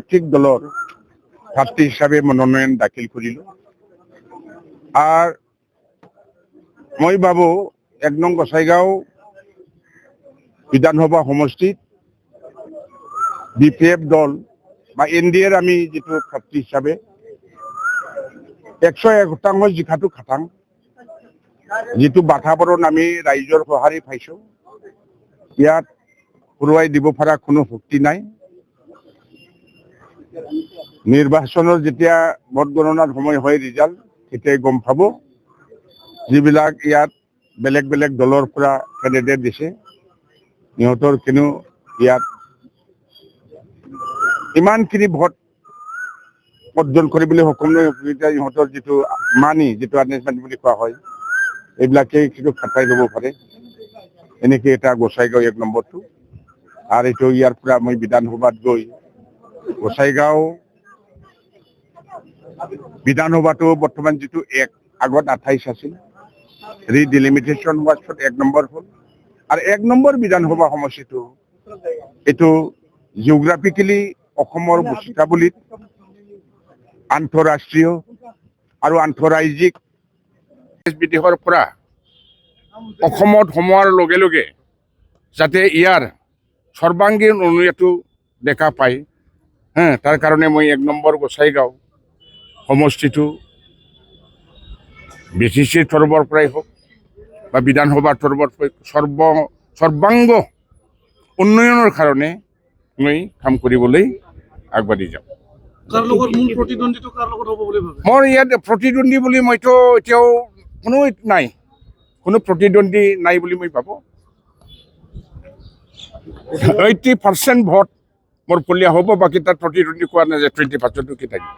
গণতান্ত্রিক দলের প্রার্থী হিসাবে মনোনয়ন দাখিল করিল। আর মই ভাবো 1 নং গোসাইগাঁও বিধানসভা সমষ্টিত BPF দল বা NDAৰ আমি যেটো প্ৰাৰ্থী হিসাবে 101% জিকাটো খাটাং, যেটো বাতাবৰণ আমি ৰাইজৰ সহাৰি পাইছো। ইয়াত পুৰুৱাই দিব পৰা কোনো শক্তি নাই। নিৰ্বাচনেৰ যেতিয়া ভোট গণনাৰ সময় হয় ৰিজাল্ট, তেতিয়াই গম পাব। যিবিলাক ইয়াত বেলেগ বেলেগ দলৰ পৰা ক্যান্ডিডেট দিছে, ইহঁতৰ কোনো ইয়াত ইমানখিনি ভোট অৰ্জন কৰিবলৈ সক্ষম নহয়। ইহঁতৰ যেটো মানি, যেটো আৰ্নেজমেন্ট বুলি কোৱা হয়, এইবিলাকে কিন্তু খাটাই ল'ব পাৰে। এনেকে এটা গোসাইগাঁও 1 নম্বৰটো। আৰ এইটো ইয়াৰ পৰা মই বিধানসভাত গৈ গোসাইগাঁও বিধানসভাটো বর্তমান যেটো আগত 28 আছিল, রিডিলিমিটেশন হওয়ার পর 1 নম্বর হল। আর 1 নম্বর বিধানসভা সমষ্টিটো এইটো জিওগ্রাফিক্যালি অসমৰ বৈচিত্ৰ্যাৱলীত আন্তঃৰাষ্ট্ৰীয় আৰু আন্তঃৰাজ্যিক বিদেশৰ পৰা অসমত সোমোৱাৰ লগে লগে যাতে ইয়াৰ সৰ্বাঙ্গীন উন্নয়নটো দেখা পায়, তাৰ কাৰণে মই 1 নম্বৰ গোসাইগাঁও সমষ্টিটো BCC তৰফৰ পৰাই হোক বা বিধানসভাৰ তৰফৰ সৰ্বাঙ্গ উন্নয়নৰ কাৰণে মই কাম কৰিবলৈ আগবাঢ়ি যাম। মোৰ ইয়াত প্ৰতিদ্বন্দ্বী বুলি মইতো এতিয়াও কোনো নাই, কোনো প্ৰতিদ্বন্দ্বী নাই বুলি মই ভাবো। 80% ভোট মোৰ পলিয়া হ'ব, বাকী তাত প্ৰতিদ্বন্দ্বী কোৱা নাযায় 20% কি থাকিব।